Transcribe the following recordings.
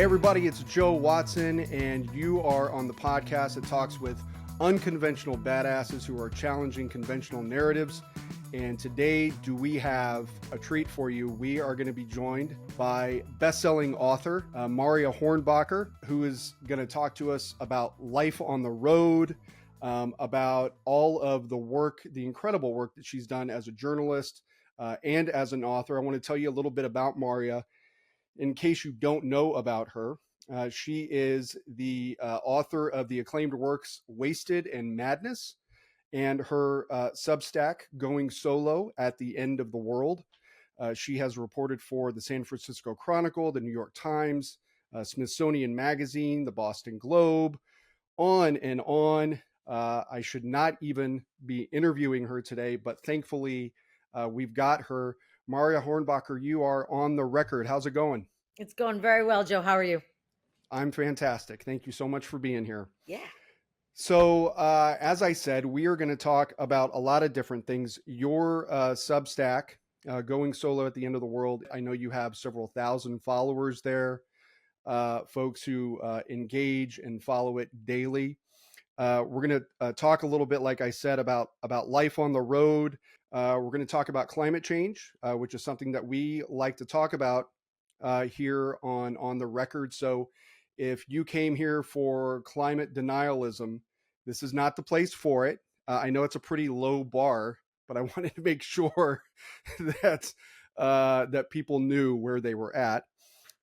Hey everybody, it's Joe Watson, and you are on the podcast that talks with unconventional badasses who are challenging conventional narratives. And today, do we have a treat for you? We are going to be joined by best-selling author Marya Hornbacher, who is going to talk to us about life on the road, about all of the work, the incredible work that she's done as a journalist and as an author. I want to tell you a little bit about Marya. In case you don't know about her, she is the author of the acclaimed works Wasted and Madness, and her Substack, Going Solo at the End of the World. She has reported for the San Francisco Chronicle, the New York Times, Smithsonian Magazine, the Boston Globe, on and on. I should not even be interviewing her today, but thankfully we've got her. Marya Hornbacher, you are on the record. How's it going? It's going very well, Joe. How are you? I'm fantastic. Thank you so much for being here. Yeah. So, as I said, we are going to talk about a lot of different things. Your Substack, Going Solo at the End of the World, I know you have several thousand followers there, folks who engage and follow it daily. We're going to talk a little bit, like I said, about life on the road. We're going to talk about climate change, which is something that we like to talk about here on the record. So if you came here for climate denialism, this is not the place for it. I know it's a pretty low bar, but I wanted to make sure that that people knew where they were at.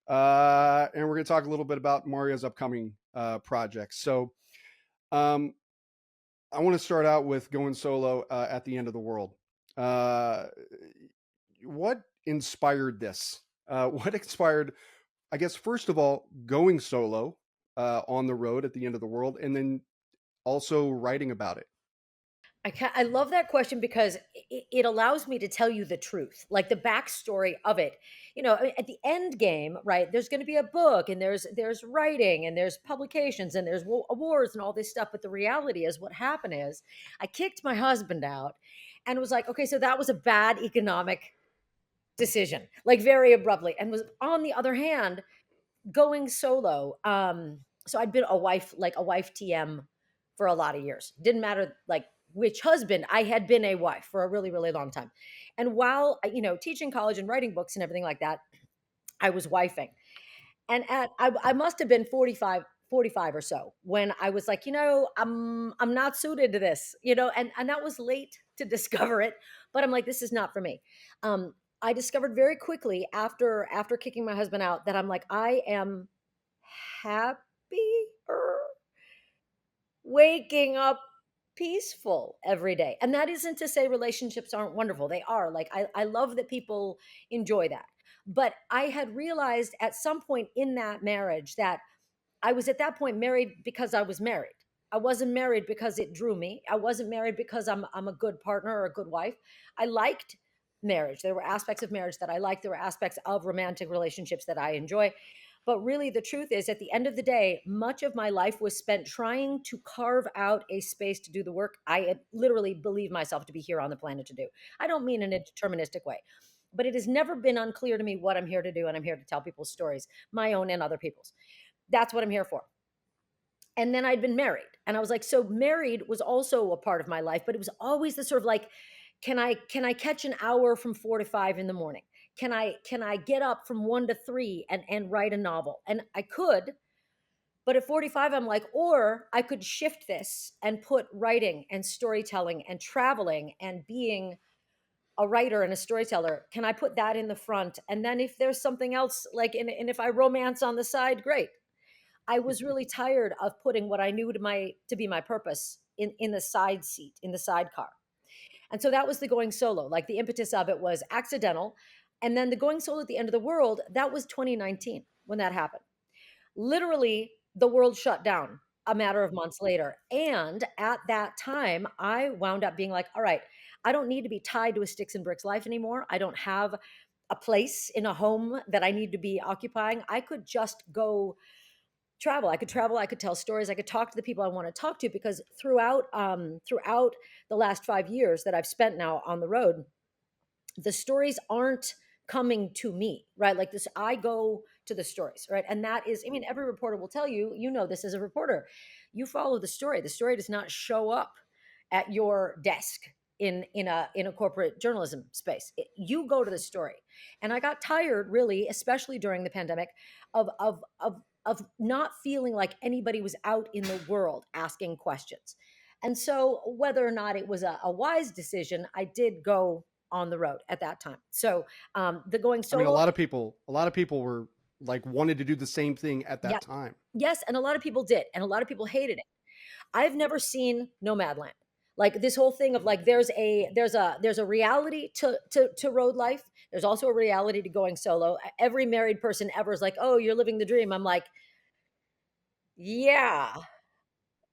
And we're going to talk a little bit about Marya's upcoming projects. So I want to start out with Going Solo at the End of the World. What inspired this? What inspired, I guess, first of all, going solo on the road at the end of the world, and then also writing about it? I love that question because it allows me to tell you the truth, like the backstory of it. I mean, at the end game, right? There's going to be a book, and there's writing, and there's publications, and there's awards, and all this stuff. But the reality is, what happened is, I kicked my husband out, and was like, okay, so that was a bad economic decision, like very abruptly. And was on the other hand, going solo. So I'd been a wife TM for a lot of years. Didn't matter like which husband, I had been a wife for a really, really long time. And while teaching college and writing books and everything like that, I was wifing. And I must have been 45 or so when I was like, I'm not suited to this, and that was late to discover it, but I'm like, this is not for me. I discovered very quickly after kicking my husband out that I'm like, I am happier waking up peaceful every day. And that isn't to say relationships aren't wonderful. They are. Like I love that people enjoy that. But I had realized at some point in that marriage that I was at that point married because I was married. I wasn't married because it drew me. I wasn't married because I'm a good partner or a good wife. I liked marriage. There were aspects of marriage that I liked. There were aspects of romantic relationships that I enjoy. But really, the truth is, at the end of the day, much of my life was spent trying to carve out a space to do the work I literally believe myself to be here on the planet to do. I don't mean in a deterministic way, but it has never been unclear to me what I'm here to do. And I'm here to tell people's stories, my own and other people's. That's what I'm here for. And then I'd been married. And I was like, so married was also a part of my life, but it was always the sort of like, can I catch an hour from 4 to 5 in the morning? Can I get up from 1 to 3 and write a novel? And I could, but at 45, I'm like, or I could shift this and put writing and storytelling and traveling and being a writer and a storyteller. Can I put that in the front? And then if there's something else, like, and if I romance on the side, great. I was really tired of putting what I knew to be my purpose in the side seat, in the sidecar. And so that was the going solo. Like the impetus of it was accidental. And then the going solo at the end of the world, that was 2019 when that happened. Literally, the world shut down a matter of months later. And at that time, I wound up being like, all right, I don't need to be tied to a sticks and bricks life anymore. I don't have a place in a home that I need to be occupying. I could just go travel. I could tell stories. I could talk to the people I want to talk to, because throughout the last 5 years that I've spent now on the road, the stories aren't coming to me, right? Like this, I go to the stories, right? And that is, I mean, every reporter will tell you, you know, this as a reporter, you follow the story. The story does not show up at your desk in a corporate journalism space. You go to the story. And I got tired, really, especially during the pandemic, of not feeling like anybody was out in the world asking questions. And so, whether or not it was a wise decision, I did go on the road at that time. So, the going I mean, solo, a lot of people were like wanted to do the same thing at yeah, that time. yes, and a lot of people did, and a lot of people hated it. I've never seen Nomadland. Like this whole thing of like there's a reality to road life. There's also a reality to going solo. Every married person ever is like, "Oh, you're living the dream." I'm like, "Yeah,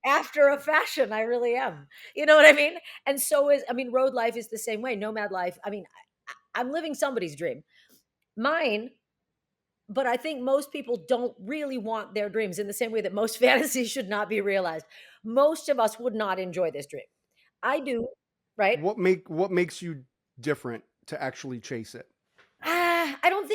after a fashion, I really am." You know what I mean? And so is, I mean, road life is the same way. Nomad life. I mean, I'm living somebody's dream. Mine, but I think most people don't really want their dreams in the same way that most fantasies should not be realized. Most of us would not enjoy this dream. I do, right? What makes you different to actually chase it? I don't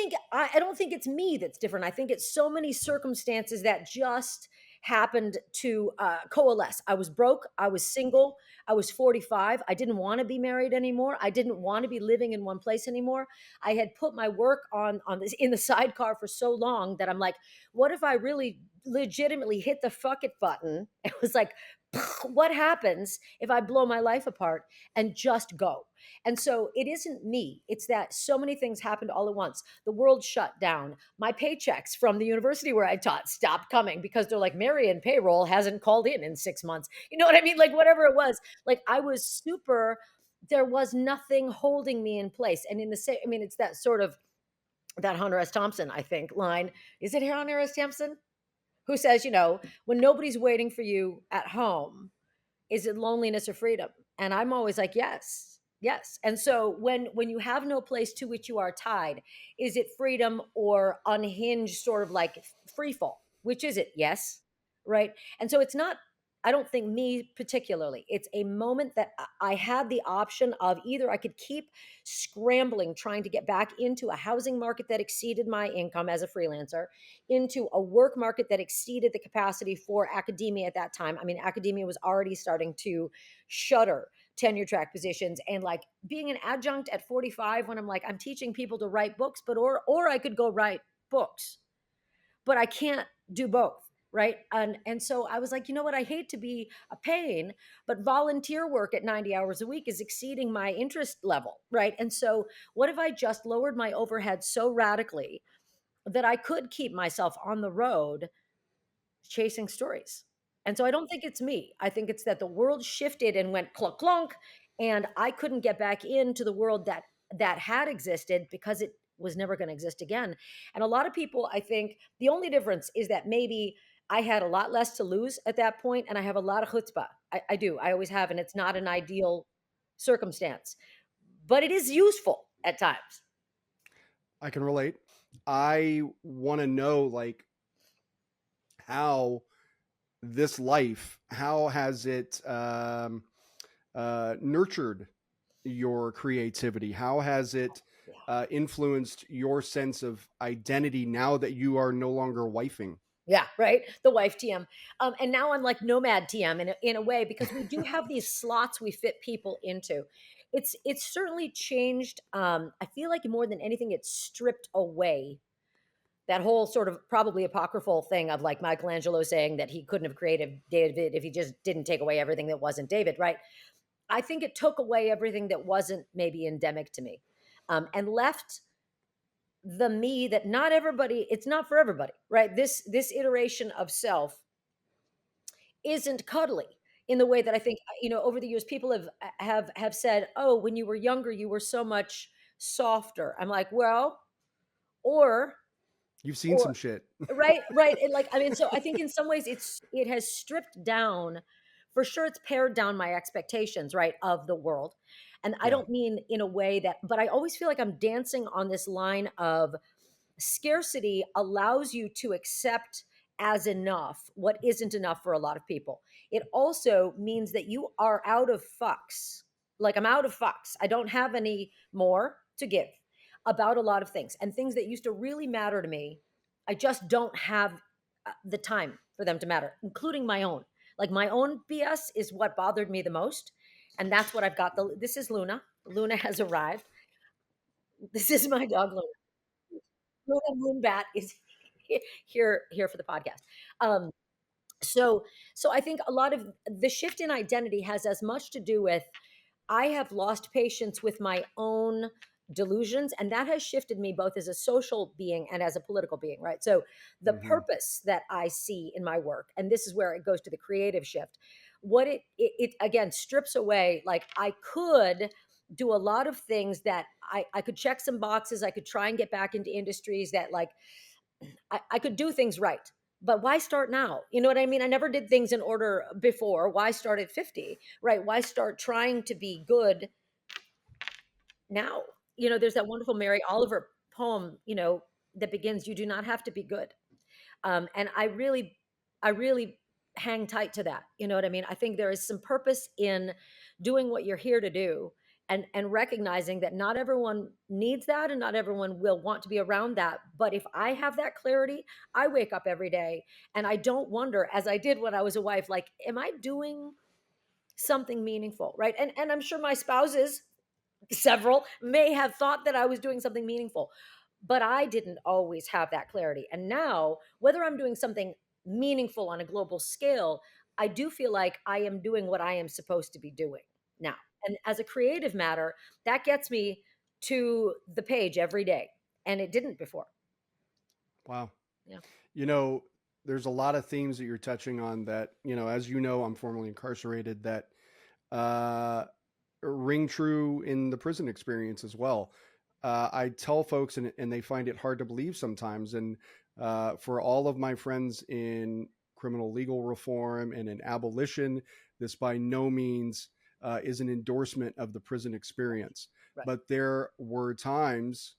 think it's me that's different. I think it's so many circumstances that just happened to coalesce. I was broke. I was single. I was 45. I didn't want to be married anymore. I didn't want to be living in one place anymore. I had put my work on this in the sidecar for so long that I'm like, what if I really legitimately hit the fuck it button? It was like, what happens if I blow my life apart and just go? And so it isn't me. It's that so many things happened all at once. The world shut down. My paychecks from the university where I taught stopped coming because they're like, Marion payroll hasn't called in 6 months. You know what I mean? Like, whatever it was, like, I was super, there was nothing holding me in place. And in the same, I mean, it's that sort of, that Hunter S. Thompson, I think, line. Is it Hunter S. Thompson? Who says, when nobody's waiting for you at home, is it loneliness or freedom? And I'm always like, yes, yes. And so when you have no place to which you are tied, is it freedom or unhinged, sort of like free fall? Which is it? Yes, right. And so it's not, I don't think, me particularly. It's a moment that I had the option of either I could keep scrambling trying to get back into a housing market that exceeded my income as a freelancer, into a work market that exceeded the capacity for academia at that time. I mean, academia was already starting to shutter tenure track positions, and like being an adjunct at 45 when I'm like, I'm teaching people to write books, but or I could go write books, but I can't do both. Right. And so I was like, you know what? I hate to be a pain, but volunteer work at 90 hours a week is exceeding my interest level. Right. And so what if I just lowered my overhead so radically that I could keep myself on the road chasing stories? And so I don't think it's me. I think it's that the world shifted and went clunk clunk, and I couldn't get back into the world that had existed because it was never going to exist again. And a lot of people, I think, the only difference is that maybe I had a lot less to lose at that point, and I have a lot of chutzpah. I do. I always have, and it's not an ideal circumstance, but it is useful at times. I can relate. I want to know like how this life, how has it nurtured your creativity? How has it Yeah. influenced your sense of identity now that you are no longer wifing? Yeah, right. The wife TM. And now I'm like nomad TM in a way, because we do have these slots we fit people into. It's certainly changed. I feel like more than anything, it's stripped away that whole sort of probably apocryphal thing of like Michelangelo saying that he couldn't have created David if he just didn't take away everything that wasn't David, right? I think it took away everything that wasn't maybe endemic to me, and left the me that not everybody, it's not for everybody, right? This iteration of self isn't cuddly in the way that I think, over the years people have said, oh, when you were younger you were so much softer. I'm like, well, or You've seen or some shit. right. And like, I mean, so I think in some ways it has stripped down, for sure. It's pared down my expectations, right, of the world. And I Yeah. don't mean in a way that, but I always feel like I'm dancing on this line of scarcity allows you to accept as enough what isn't enough for a lot of people. It also means that you are out of fucks. Like, I'm out of fucks. I don't have any more to give about a lot of things, and things that used to really matter to me I just don't have the time for them to matter, including my own. Like my own BS is what bothered me the most. And that's what I've got. This is Luna. Luna has arrived. This is my dog, Luna. Luna Moonbat is here for the podcast. Um, so I think a lot of the shift in identity has as much to do with I have lost patience with my own delusions, and that has shifted me both as a social being and as a political being, right? So the Mm-hmm. purpose that I see in my work, and this is where it goes to the creative shift, what it again strips away, like I could do a lot of things that I could check some boxes, I could try and get back into industries that like I could do things right. But why start now? You know what I mean? I never did things in order before. Why start at 50? Right? Why start trying to be good now? You know, there's that wonderful Mary Oliver poem, you know, that begins, "You do not have to be good." And I really hang tight to that. You know what I mean? I think there is some purpose in doing what you're here to do, and recognizing that not everyone needs that and not everyone will want to be around that. But if I have that clarity, I wake up every day and I don't wonder, as I did when I was a wife, like, am I doing something meaningful? Right. And I'm sure my spouses, several, may have thought that I was doing something meaningful, but I didn't always have that clarity. And now, whether I'm doing something meaningful on a global scale, I do feel like I am doing what I am supposed to be doing now. And as a creative matter, that gets me to the page every day. And it didn't before. Wow. Yeah. You know, there's a lot of themes that you're touching on that, you know, as you know, I'm formerly incarcerated, that uh, ring true in the prison experience as well. I tell folks, and they find it hard to believe sometimes. And for all of my friends in criminal legal reform and in abolition, this by no means is an endorsement of the prison experience. Right. But there were times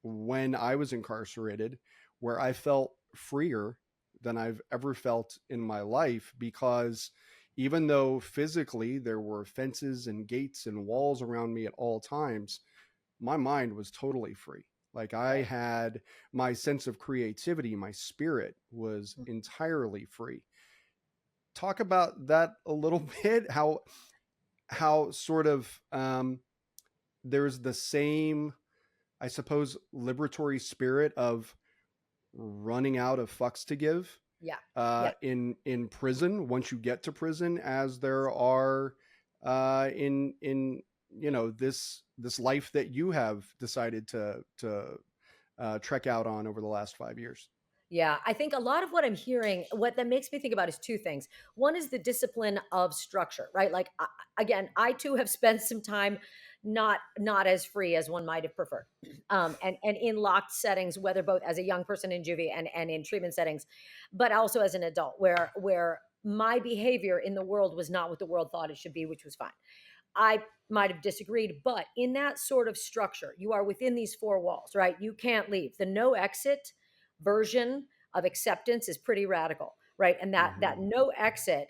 when I was incarcerated where I felt freer than I've ever felt in my life, because even though physically there were fences and gates and walls around me at all times, my mind was totally free. Like I Right. had my sense of creativity, my spirit was entirely free. Talk about that a little bit. How sort of there's the same, I suppose, liberatory spirit of running out of fucks to give Yeah. Yeah. in prison once you get to prison, as there are in you know this life that you have decided to trek out on over the last 5 years. Yeah, I think a lot of what I'm hearing, what that makes me think about is two things. One is the discipline of structure, right? Like again, I too have spent some time not as free as one might have preferred, and in locked settings, whether both as a young person in juvie and in treatment settings, but also as an adult, where my behavior in the world was not what the world thought it should be, which was fine. I might have disagreed, but in that sort of structure, you are within these four walls, right? You can't leave. The no exit version of acceptance is pretty radical, right? And that Mm-hmm. no exit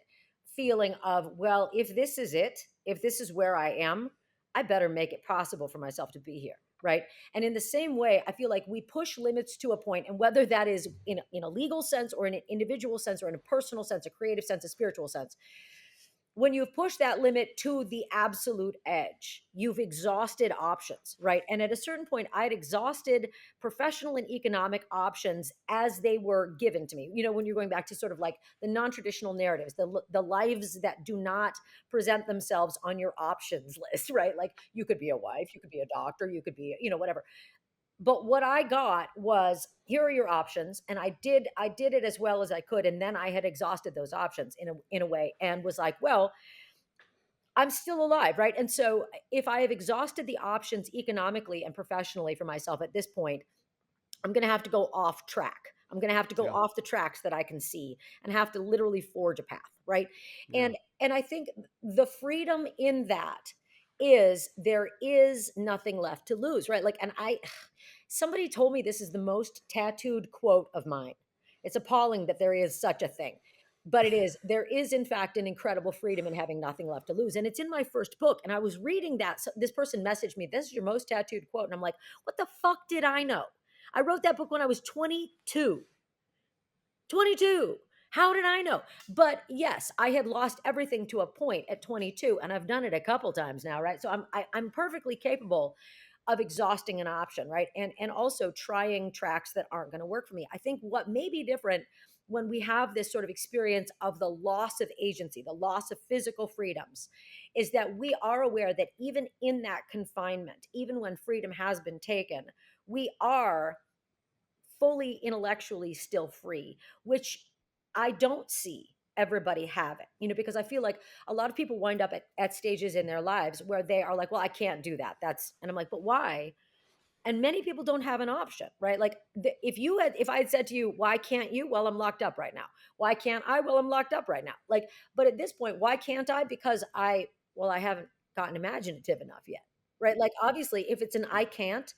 feeling of, well, if this is it, if this is where I am, I better make it possible for myself to be here, right? And in the same way, I feel like we push limits to a point, and whether that is in a legal sense or in an individual sense or in a personal sense, a creative sense, a spiritual sense, when you've pushed that limit to the absolute edge, you've exhausted options, right? And at a certain point, I had exhausted professional and economic options as they were given to me. You know, when you're going back to sort of like the non-traditional narratives, the lives that do not present themselves on your options list, right? Like you could be a wife, you could be a doctor, you could be, you know, whatever. But what I got was, here are your options, and I did it as well as I could, and then I had exhausted those options in a way, and was like, well, I'm still alive, right? And so if I have exhausted the options economically and professionally for myself at this point, I'm going to have to go off track. I'm going to have to go Yeah. off the tracks that I can see and have to literally forge a path, right? Yeah. And I think the freedom in that is there is nothing left to lose, right? Like, and I somebody told me this is the most tattooed quote of mine. It's appalling that there is such a thing. But it is, there is in fact an incredible freedom in having nothing left to lose. And it's in my first book. And I was reading that. So this person messaged me, "This is your most tattooed quote." And I'm like, what the fuck did I know? I wrote that book when I was 22. 22. How did I know? But yes, I had lost everything to a point at 22, and I've done it a couple times now, right? So I'm perfectly capable of exhausting an option, right? And also trying tracks that aren't going to work for me. I think what may be different when we have this sort of experience of the loss of agency, the loss of physical freedoms, is that we are aware that even in that confinement, even when freedom has been taken, we are fully intellectually still free, which I don't see everybody having, because I feel like a lot of people wind up at stages in their lives where they are like, well, I can't do that. And I'm like, but why? And many people don't have an option, right? Like if I had said to you, why can't you? Well, I'm locked up right now. Why can't I? Well, I'm locked up right now. Like, but at this point, why can't I? Because I haven't gotten imaginative enough yet, right? Like, obviously, if it's an I can't,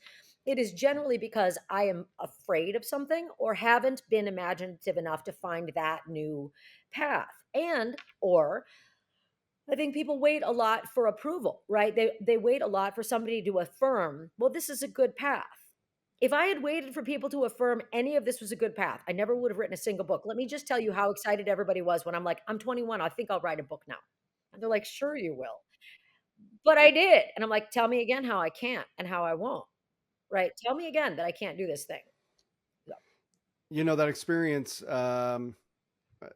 it is generally because I am afraid of something or haven't been imaginative enough to find that new path. Or I think people wait a lot for approval, right? They wait a lot for somebody to affirm, well, this is a good path. If I had waited for people to affirm any of this was a good path, I never would have written a single book. Let me just tell you how excited everybody was when I'm like, I'm 21, I think I'll write a book now. And they're like, sure you will. But I did. And I'm like, tell me again how I can't and how I won't, right? Tell me again that I can't do this thing. So, That experience,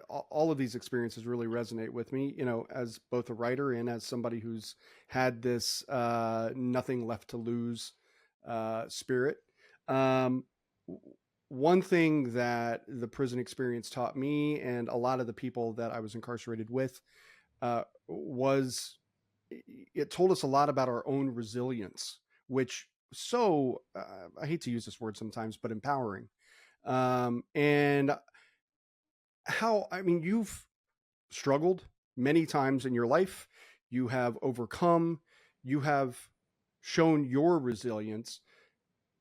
all of these experiences really resonate with me, as both a writer and as somebody who's had this nothing left to lose spirit. Um, One thing that the prison experience taught me and a lot of the people that I was incarcerated with was it told us a lot about our own resilience, which I hate to use this word sometimes, but empowering. And you've struggled many times in your life. You have overcome, you have shown your resilience.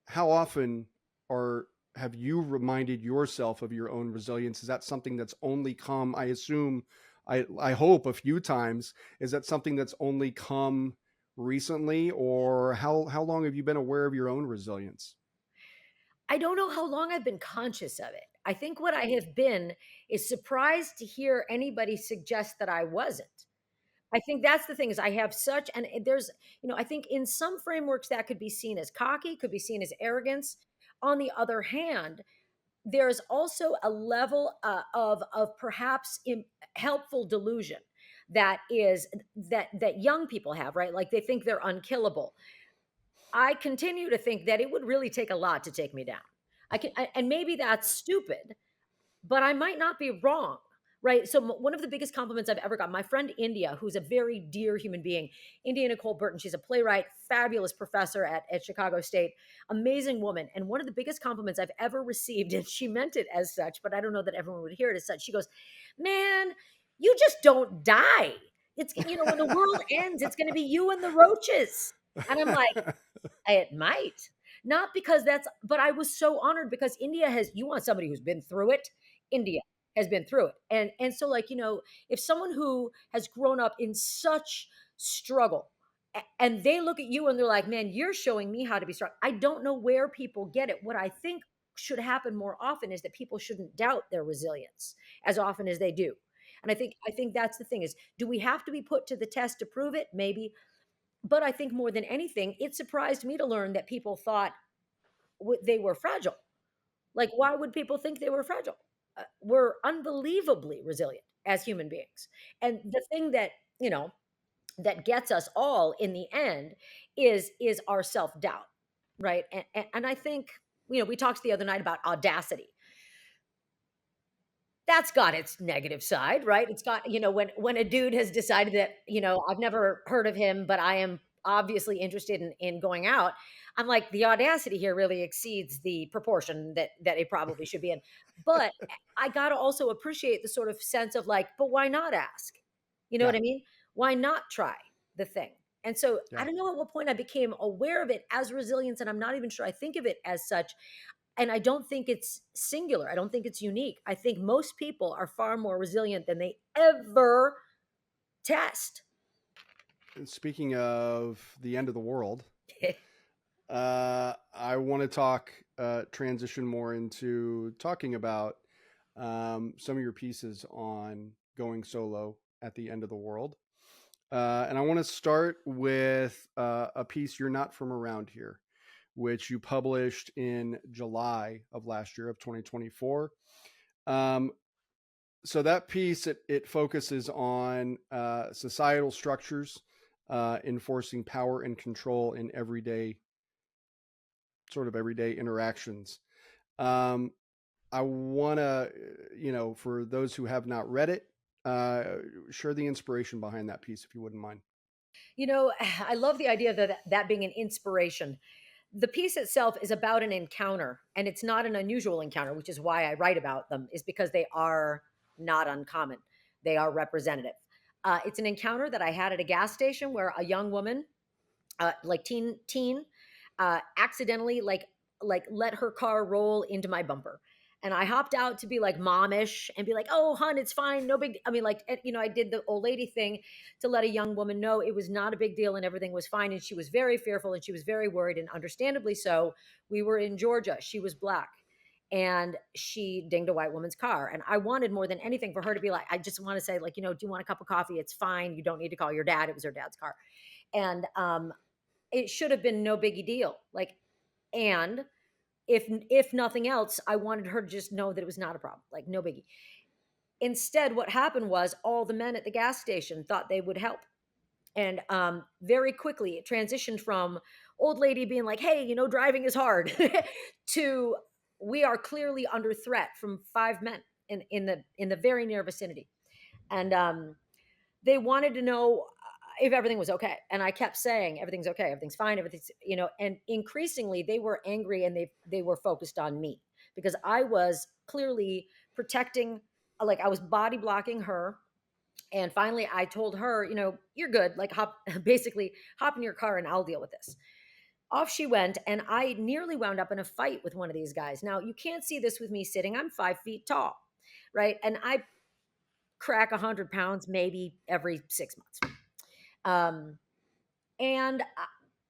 How often are have you reminded yourself of your own resilience? Is that something that's only come, I assume, I hope a few times? Is that something that's only come recently, or how long have you been aware of your own resilience? I don't know how long I've been conscious of it. I think what I have been is surprised to hear anybody suggest that I wasn't. I think that's the thing is I have such, and there's, I think in some frameworks that could be seen as cocky, could be seen as arrogance. On the other hand, there's also a level of perhaps helpful delusion that young people have, right? Like they think they're unkillable. I continue to think that it would really take a lot to take me down. And maybe that's stupid, but I might not be wrong. Right. So one of the biggest compliments I've ever got, my friend India, who's a very dear human being, India Nicole Burton, she's a playwright, fabulous professor at Chicago State, amazing woman. And one of the biggest compliments I've ever received, and she meant it as such, but I don't know that everyone would hear it as such. She goes, man, you just don't die. It's, when the world ends, it's going to be you and the roaches. And I'm like, it might. Not because but I was so honored because you want somebody who's been through it. India has been through it. And so, like, if someone who has grown up in such struggle and they look at you and they're like, man, you're showing me how to be strong. I don't know where people get it. What I think should happen more often is that people shouldn't doubt their resilience as often as they do. And I think that's the thing is, do we have to be put to the test to prove it? Maybe. But I think more than anything, it surprised me to learn that people thought they were fragile. Like, why would people think they were fragile? We're unbelievably resilient as human beings. And the thing that gets us all in the end is our self-doubt, right? And I think, we talked the other night about audacity. That's got its negative side, right? It's got, when a dude has decided that, I've never heard of him, but I am obviously interested in going out. I'm like, the audacity here really exceeds the proportion that it probably should be in. But I got to also appreciate the sort of sense of like, but why not ask? You know Yeah, what I mean? Why not try the thing? And so I yeah. don't know at what point I became aware of it as resilience, and I'm not even sure I think of it as such. And I don't think it's singular. I don't think it's unique. I think most people are far more resilient than they ever test. And speaking of the end of the world, I want to transition more into talking about some of your pieces on going solo at the end of the world. And I want to start with a piece, You're Not From Around Here, which you published in July of last year, of 2024. So that piece, it focuses on societal structures enforcing power and control in everyday interactions. I want to, for those who have not read it, share the inspiration behind that piece, if you wouldn't mind. I love the idea that that being an inspiration. The piece itself is about an encounter, and it's not an unusual encounter, which is why I write about them, is because they are not uncommon. They are representative. It's an encounter that I had at a gas station where a young woman, like teen, accidentally like let her car roll into my bumper. And I hopped out to be like momish and be like, "Oh, hun, it's fine, no big." I mean, like, I did the old lady thing to let a young woman know it was not a big deal and everything was fine. And she was very fearful and she was very worried, and understandably so. We were in Georgia. She was black, and she dinged a white woman's car. And I wanted more than anything for her to be like, I just want to say, like, do you want a cup of coffee? It's fine. You don't need to call your dad. It was her dad's car, and it should have been no biggie deal. Like, and if nothing else, I wanted her to just know that it was not a problem, like no biggie. Instead, what happened was all the men at the gas station thought they would help. And very quickly, it transitioned from old lady being like, "Hey, driving is hard," to we are clearly under threat from five men in the very near vicinity. And they wanted to know if everything was okay. And I kept saying, everything's okay, everything's fine, and increasingly they were angry, and they were focused on me because I was clearly protecting, like I was body blocking her. And finally I told her, "You're good, like hop basically hop in your car and I'll deal with this." Off she went, and I nearly wound up in a fight with one of these guys. Now, you can't see this with me sitting. I'm 5 feet tall, right? And I crack 100 pounds maybe every 6 months. Um, and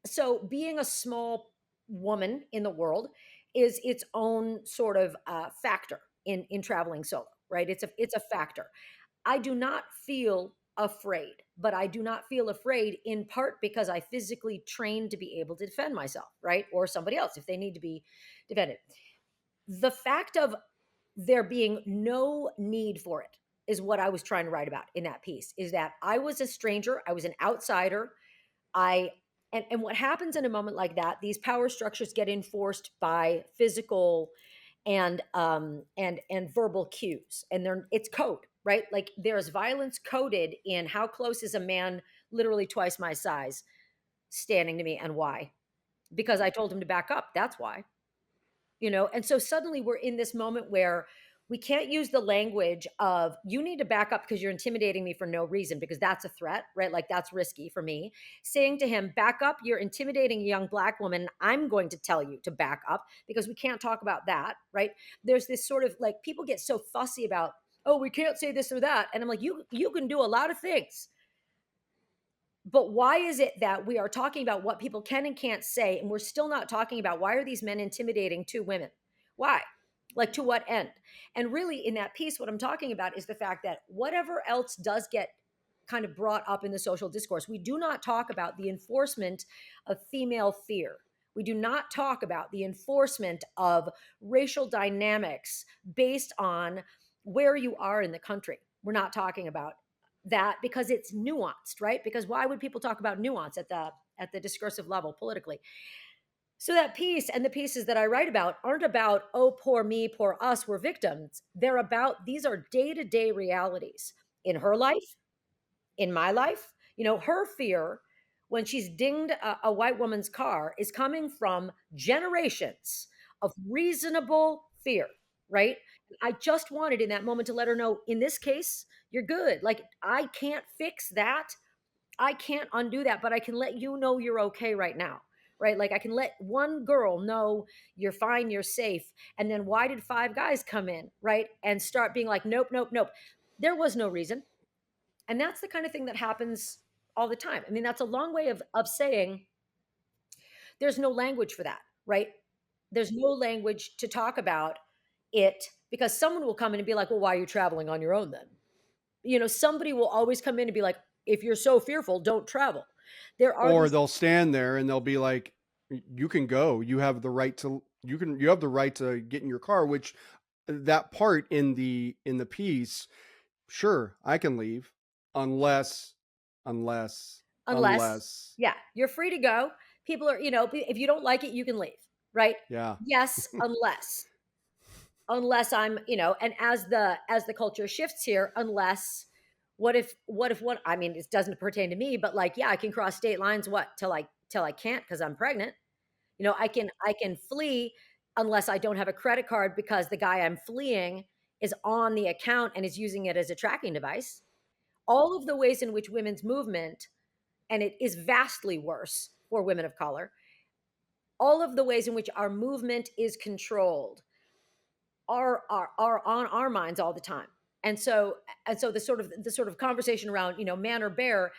so being a small woman in the world is its own sort of factor in traveling solo, right? It's a factor. I do not feel afraid, but I do not feel afraid in part because I physically trained to be able to defend myself, right? Or somebody else if they need to be defended. The fact of there being no need for it is what I was trying to write about in that piece, is that I was a stranger, I was an outsider. I and what happens in a moment like that, these power structures get enforced by physical and verbal cues, and it's code, right? Like there's violence coded in how close is a man literally twice my size standing to me, and why? Because I told him to back up. That's why. And so suddenly we're in this moment where we can't use the language of "you need to back up because you're intimidating me for no reason," because that's a threat, right? Like that's risky for me. Saying to him, "Back up, you're intimidating a young black woman, I'm going to tell you to back up," because we can't talk about that, right? There's this sort of like, people get so fussy about, "Oh, we can't say this or that," and I'm like, you can do a lot of things, but why is it that we are talking about what people can and can't say, and we're still not talking about why are these men intimidating two women? Why? Like, to what end? And really, in that piece, what I'm talking about is the fact that whatever else does get kind of brought up in the social discourse, we do not talk about the enforcement of female fear. We do not talk about the enforcement of racial dynamics based on where you are in the country. We're not talking about that because it's nuanced, right? Because why would people talk about nuance at the discursive level politically? So that piece and the pieces that I write about aren't about, "Oh, poor me, poor us, we're victims." They're about, these are day-to-day realities in her life, in my life. Her fear when she's dinged a white woman's car is coming from generations of reasonable fear, right? I just wanted in that moment to let her know, in this case, you're good. Like, I can't fix that. I can't undo that, but I can let you know you're okay right now. Right? Like, I can let one girl know you're fine, you're safe. And then why did five guys come in, right? And start being like, "Nope, nope, nope." There was no reason. And that's the kind of thing that happens all the time. I mean, that's a long way of saying there's no language for that, right? There's no language to talk about it because someone will come in and be like, well, why are you traveling on your own then? Somebody will always come in and be like, if you're so fearful, don't travel. There are Or these, they'll stand there and they'll be like, you can go. You have the right to you have the right to get in your car, which that part in the piece, sure, I can leave unless unless unless, unless yeah, you're free to go. People are, if you don't like it, you can leave, right? yeah. Yes, unless I'm, and as the culture shifts here, unless what if one, I mean, it doesn't pertain to me, but like, yeah, I can cross state lines, what, till I can't because I'm pregnant. I can flee unless I don't have a credit card because the guy I'm fleeing is on the account and is using it as a tracking device. All of the ways in which women's movement, and it is vastly worse for women of color, all of the ways in which our movement is controlled are on our minds all the time. And so the sort of conversation around, man or bear,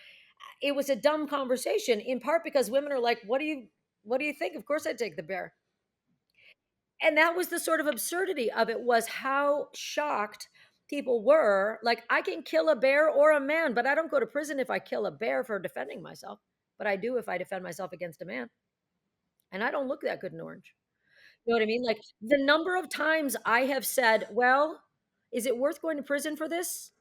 it was a dumb conversation, in part because women are like, what do you think? Of course I'd take the bear. And that was the sort of absurdity of it, was how shocked people were. Like, I can kill a bear or a man, but I don't go to prison if I kill a bear for defending myself. But I do if I defend myself against a man. And I don't look that good in orange. You know what I mean? Like, the number of times I have said, well, is it worth going to prison for this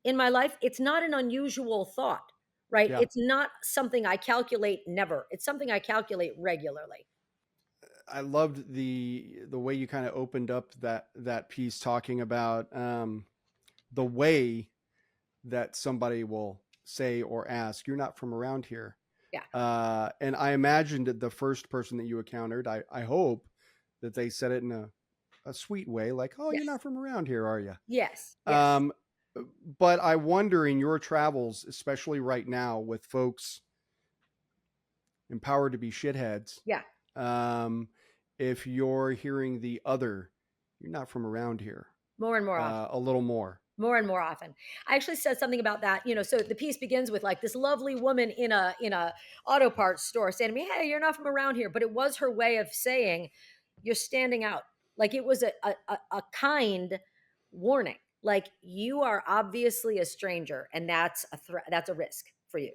in my life? It's not an unusual thought, right? Yeah. It's not something I calculate never. It's something I calculate regularly. I loved the way you kind of opened up that piece talking about the way that somebody will say or ask, "You're not from around here." Yeah. And I imagined that the first person that you encountered, I hope that they said it in a sweet way, like, "Oh, you're Yes. not from around here, are you?" Yes. Yes. Um, but I wonder in your travels, especially right now with folks empowered to be shitheads, Yeah. um, if you're hearing the other, you're not from around here, More and more often. a little more. More and more often. I actually said something about that. So the piece begins with like this lovely woman in a auto parts store saying to me, "Hey, you're not from around here," but it was her way of saying you're standing out. Like, it was a kind warning. Like, you are obviously a stranger, and that's a threat. That's a risk for you.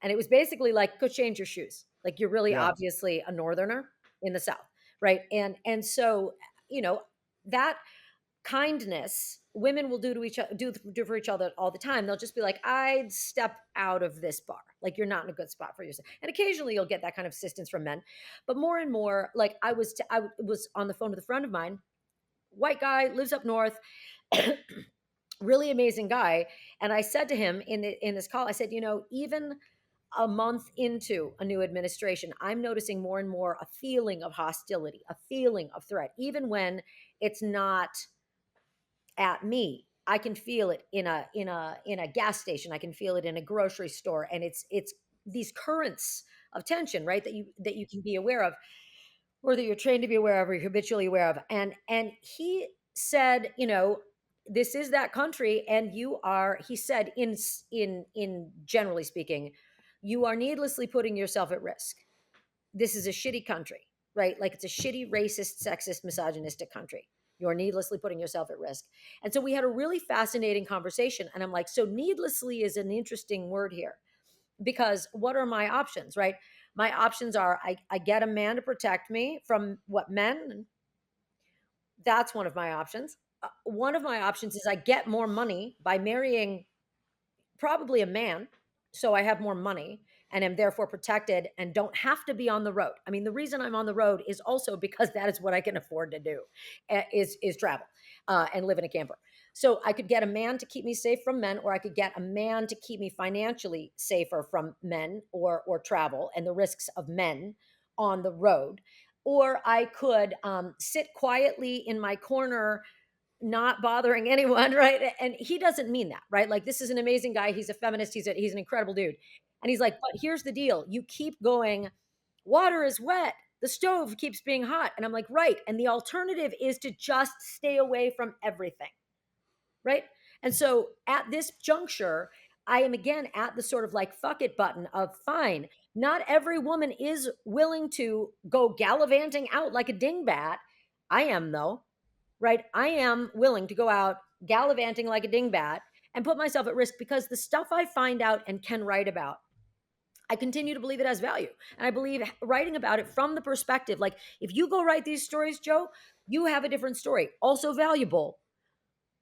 And it was basically like, go change your shoes. Like, you're really Yeah. obviously a northerner in the South, right? And so you know that kindness women will do to each other, do for each other all the time. They'll just be like, I'd step out of this bar, like, you're not in a good spot for yourself. And occasionally you'll get that kind of assistance from men, but more and more, like, I was on the phone with a friend of mine, white guy, lives up north, really amazing guy. And I said to him in this call, I said, even a month into a new administration, I'm noticing more and more a feeling of hostility, a feeling of threat, even when it's not at me. I can feel it in a gas station. I can feel it in a grocery store, and it's these currents of tension, right? That you can be aware of, or that you're trained to be aware of, or you're habitually aware of. And he said, this is that country, and you are. He said, in generally speaking, you are needlessly putting yourself at risk. This is a shitty country, right? Like, it's a shitty, racist, sexist, misogynistic country. You're needlessly putting yourself at risk. And so we had a really fascinating conversation. And I'm like, so needlessly is an interesting word here, because what are my options, right? My options are, I get a man to protect me from what men, that's one of my options. One of my options is I get more money by marrying probably a man, so I have more money and am therefore protected and don't have to be on the road. I mean, the reason I'm on the road is also because that is what I can afford to do, is travel, and live in a camper. So I could get a man to keep me safe from men, or I could get a man to keep me financially safer from men, or travel and the risks of men on the road. Or I could sit quietly in my corner, not bothering anyone, right? And he doesn't mean that, right? Like, this is an amazing guy. He's a feminist. He's an incredible dude. And he's like, but here's the deal. You keep going, water is wet. The stove keeps being hot. And I'm like, right. And the alternative is to just stay away from everything, right? And so at this juncture, I am again at the sort of like fuck it button of, fine. Not every woman is willing to go gallivanting out like a dingbat. I am, though. right? I am willing to go out gallivanting like a dingbat and put myself at risk because the stuff I find out and can write about, I continue to believe it has value. And I believe writing about it from the perspective, like if you go write these stories, Joe, you have a different story, also valuable,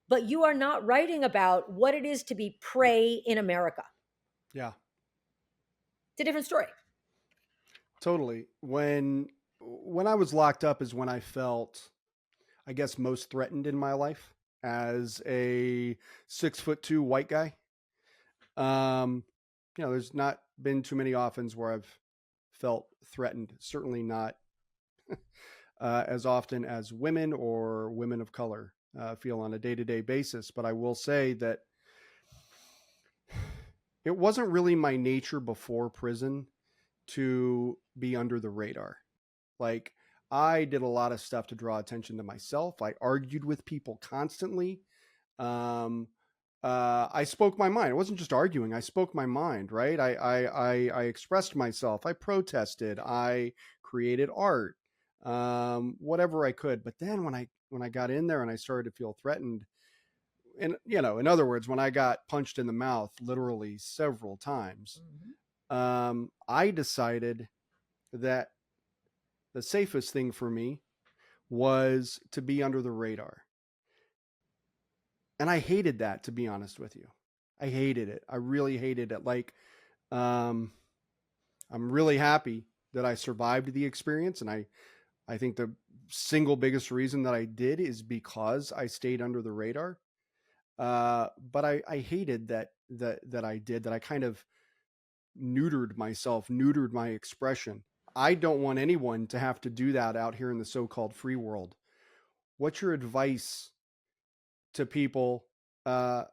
but you are not writing about what it is to be prey in America. Yeah, It's a different story. totally. When I was locked up is when I felt, I guess, most threatened in my life as a 6'2" white guy. There's not been too many offens where I've felt threatened. Certainly not as often as women or women of color feel on a day-to-day basis. But I will say that it wasn't really my nature before prison to be under the radar. Like, I did a lot of stuff to draw attention to myself. I argued with people constantly. Um, I spoke my mind. It wasn't just arguing. I spoke my mind, right? I expressed myself. I protested. I created art, whatever I could. But then when I got in there and I started to feel threatened, and in other words, when I got punched in the mouth literally several times, I decided that the safest thing for me was to be under the radar. And I hated that, to be honest with you. I hated it. I really hated it. Like, I'm really happy that I survived the experience. And I think the single biggest reason that I did is because I stayed under the radar. But I hated that I did, that I kind of neutered myself, neutered my expression. I don't want anyone to have to do that out here in the so-called free world. What's your advice to people, uh,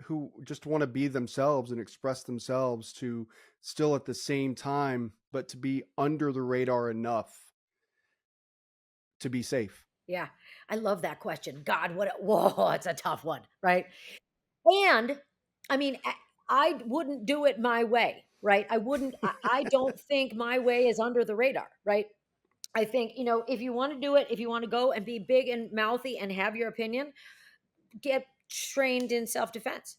who just want to be themselves and express themselves, to still at the same time, but to be under the radar enough to be safe? Yeah. I love that question. God, whoa, it's a tough one, right? And I mean, I wouldn't do it my way, right? I don't think my way is under the radar, right? I think, if you want to do it, if you want to go and be big and mouthy and have your opinion, get trained in self defense,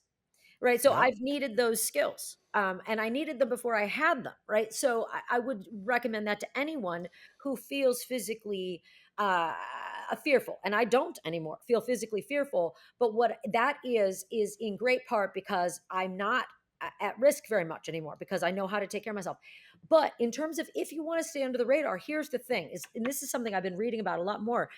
right? So Yep. I've needed those skills. And I needed them before I had them, right? So I would recommend that to anyone who feels physically fearful. And I don't anymore feel physically fearful. But what that is in great part because I'm not at risk very much anymore because I know how to take care of myself. But in terms of if you want to stay under the radar, here's the thing is, and this is something I've been reading about a lot more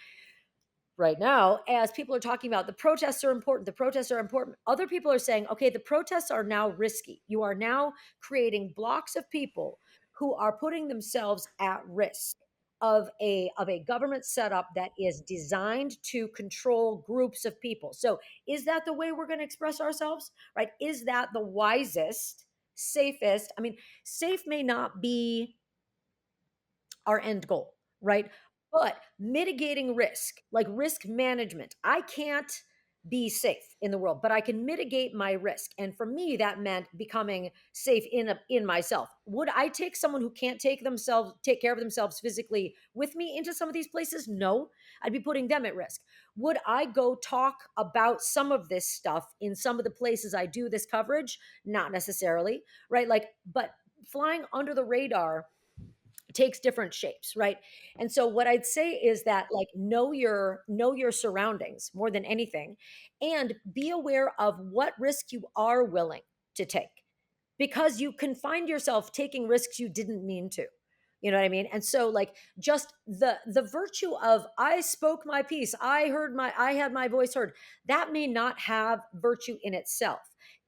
right now as people are talking about the protests are important, the protests are important. Other people are saying, okay, the protests are now risky. You are now creating blocks of people who are putting themselves at risk of a government setup that is designed to control groups of people. So is that the way we're going to express ourselves, right? Is that the wisest, safest? I mean, safe may not be our end goal, right? But mitigating risk, like risk management, I can't be safe in the world, but I can mitigate my risk. And for me, that meant becoming safe in myself. Would I take someone who can't take care of themselves physically with me into some of these places? No, I'd be putting them at risk. Would I go talk about some of this stuff in some of the places I do this coverage? Not necessarily, right? Like, but flying under the radar takes different shapes, right? And so what I'd say is that, like, know your surroundings more than anything, and be aware of what risk you are willing to take, because you can find yourself taking risks you didn't mean to. You know what I mean? And so, like, just the virtue of I spoke my piece, I had my voice heard, that may not have virtue in itself.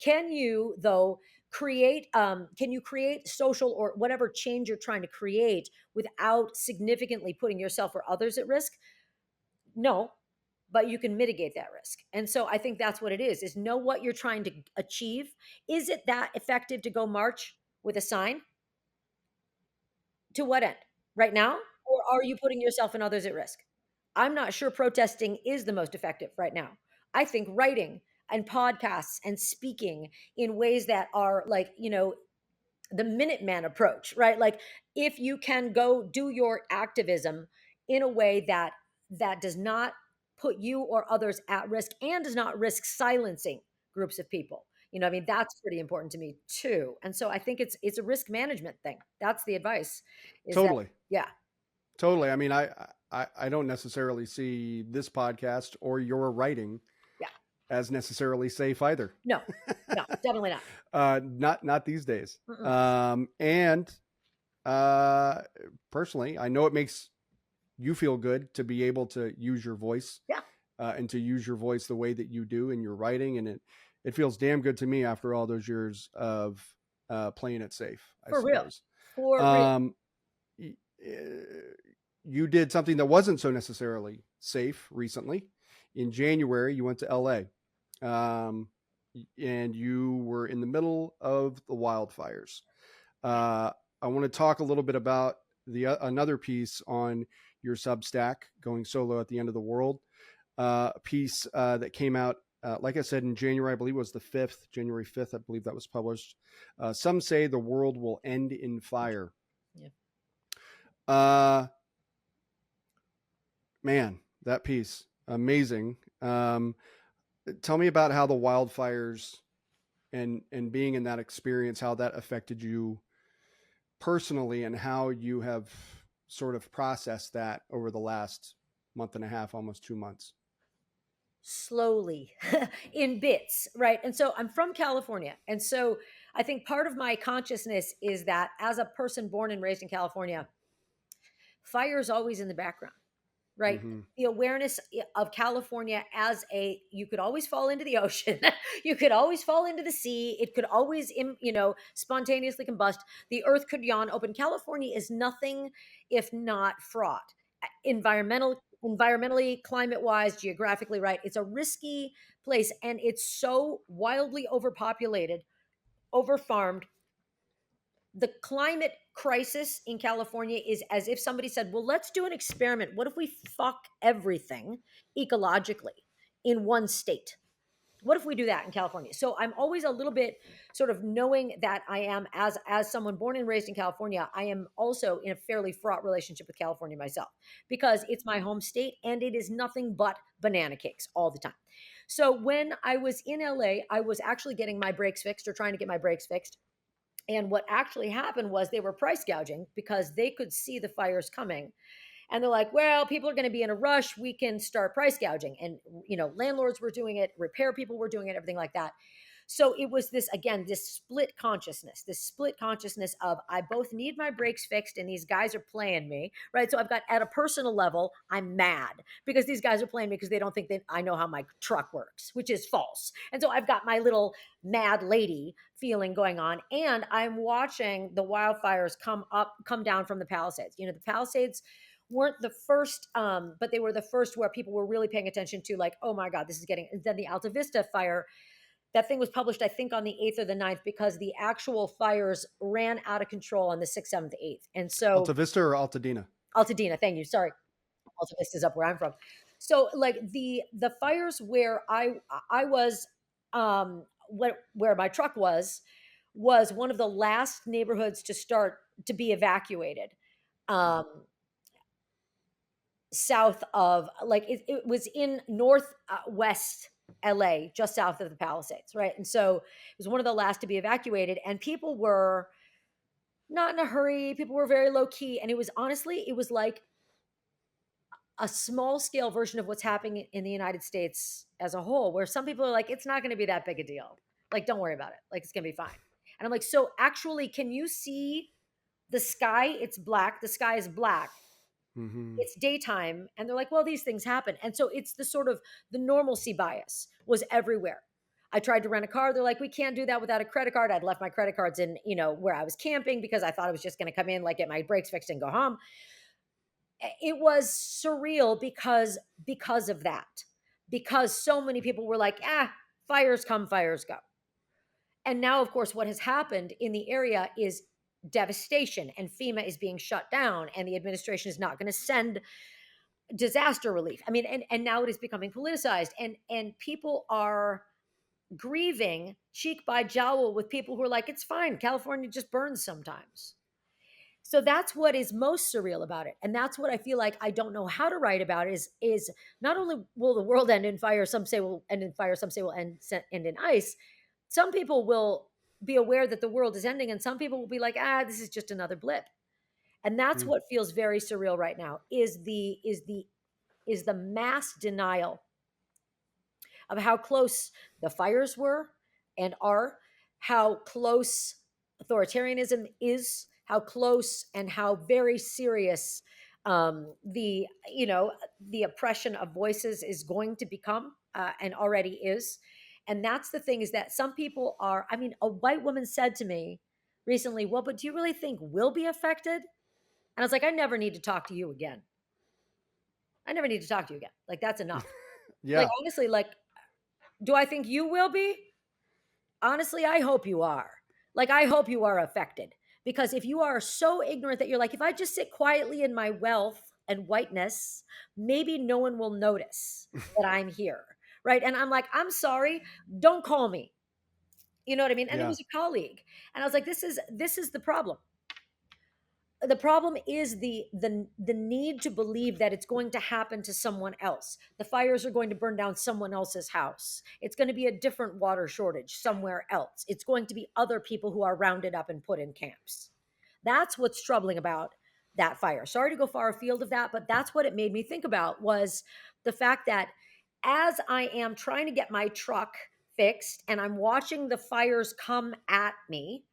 Can you, though, can you create social or whatever change you're trying to create without significantly putting yourself or others at risk? No, but you can mitigate that risk. And so I think that's what it is know what you're trying to achieve. Is it that effective to go march with a sign? To what end? Right now? Or are you putting yourself and others at risk? I'm not sure protesting is the most effective right now. I think writing and podcasts and speaking in ways that are like, the Minuteman approach, right? Like, if you can go do your activism in a way that that does not put you or others at risk and does not risk silencing groups of people. I mean, that's pretty important to me too. And so I think it's a risk management thing. That's the advice. Is that Totally. yeah. Totally. I mean, I don't necessarily see this podcast or your writing Yeah. as necessarily safe either. No. No, definitely not. Not these days. Mm-mm. And personally, I know it makes you feel good to be able to use your voice, Yeah. and to use your voice the way that you do in your writing, and it feels damn good to me after all those years of playing it safe, I For real. suppose. For real. Um, you did something that wasn't so necessarily safe recently. In January, you went to LA, and you were in the middle of the wildfires. I want to talk a little bit about another piece on your Substack, Going Solo at the End of the World, a piece that came out, like I said, in January. I believe it was the 5th, January 5th. I believe that was published. Some say the world will end in fire. Yeah. Man, that piece, amazing. Tell me about how the wildfires and being in that experience, how that affected you personally, and how you have sort of processed that over the last month and a half, almost 2 months. Slowly in bits, right? And so I'm from California. And so I think part of my consciousness is that as a person born and raised in California, fire is always in the background, right? Mm-hmm. The awareness of California as you could always fall into the ocean. You could always fall into the sea. It could always, spontaneously combust. The earth could yawn open. California is nothing if not fraught. Environmentally, climate wise, geographically, right? It's a risky place, and it's so wildly overpopulated, overfarmed. The climate crisis in California is as if somebody said, well, let's do an experiment. What if we fuck everything ecologically in one state? What if we do that in California? So I'm always a little bit sort of knowing that I am, as someone born and raised in California, I am also in a fairly fraught relationship with California myself, because it's my home state and it is nothing but banana cakes all the time. So when I was in LA, I was actually getting my brakes fixed, or trying to get my brakes fixed. And what actually happened was they were price gouging because they could see the fires coming. And they're like, well, people are going to be in a rush. We can start price gouging. And, landlords were doing it, repair people were doing it, everything like that. So it was this split consciousness of, I both need my brakes fixed and these guys are playing me, right? So I've got, at a personal level, I'm mad because these guys are playing me because they don't think that I know how my truck works, which is false. And so I've got my little mad lady feeling going on. And I'm watching the wildfires come down from the Palisades. The Palisades weren't the first, but they were the first where people were really paying attention to, like, oh my God, this is getting, then the Alta Vista fire. That thing was published, I think, on the 8th or the 9th, because the actual fires ran out of control on the 6th, 7th, 8th. And so Alta Vista or Altadena? Altadena, thank you. Sorry. Alta Vista is up where I'm from. So like the fires where I was, where my truck was one of the last neighborhoods to start to be evacuated. South of, like, it was in northwest LA, just south of the Palisades, right? And so it was one of the last to be evacuated, and people were not in a hurry. People were very low key, and it was like a small scale version of what's happening in the United States as a whole, where some people are like, it's not going to be that big a deal. Like, don't worry about it. Like, it's going to be fine. And I'm like, so actually, can you see the sky? It's black. The sky is black. Mm-hmm. It's daytime. And they're like, well, these things happen. And so it's the sort of the normalcy bias was everywhere. I tried to rent a car. They're like, we can't do that without a credit card. I'd left my credit cards in, where I was camping, because I thought I was just going to come in, like, get my brakes fixed and go home. It was surreal because of that, because so many people were like, fires come, fires go. And now, of course, what has happened in the area is devastation, and FEMA is being shut down, and the administration is not going to send disaster relief. I mean, and now it is becoming politicized, and people are grieving cheek by jowl with people who are like, it's fine, California just burns sometimes. So that's what is most surreal about it. And that's what I feel like I don't know how to write about is not only will the world end in fire, some say will end in fire, some say will end in ice. Some people will be aware that the world is ending, and some people will be like, this is just another blip. And that's Mm. what feels very surreal right now is the mass denial of how close the fires were and are, how close authoritarianism is, how close and how very serious the the oppression of voices is going to become, and already is. And that's the thing, is that some people are. I mean, a white woman said to me recently, "Well, but do you really think we'll be affected?" And I was like, "I never need to talk to you again. I never need to talk to you again. Like, that's enough." Like, Yeah. honestly, like, do I think you will be? Honestly, I hope you are. Like, I hope you are affected. Because if you are so ignorant that you're like, if I just sit quietly in my wealth and whiteness, maybe no one will notice that I'm here. Right. And I'm like, I'm sorry, don't call me. You know what I mean? And it Yeah. was a colleague. And I was like, this is the problem. The problem is the need to believe that it's going to happen to someone else. The fires are going to burn down someone else's house. It's going to be a different water shortage somewhere else. It's going to be other people who are rounded up and put in camps. That's what's troubling about that fire. Sorry to go far afield of that, but that's what it made me think about, was the fact that as I am trying to get my truck fixed and I'm watching the fires come at me,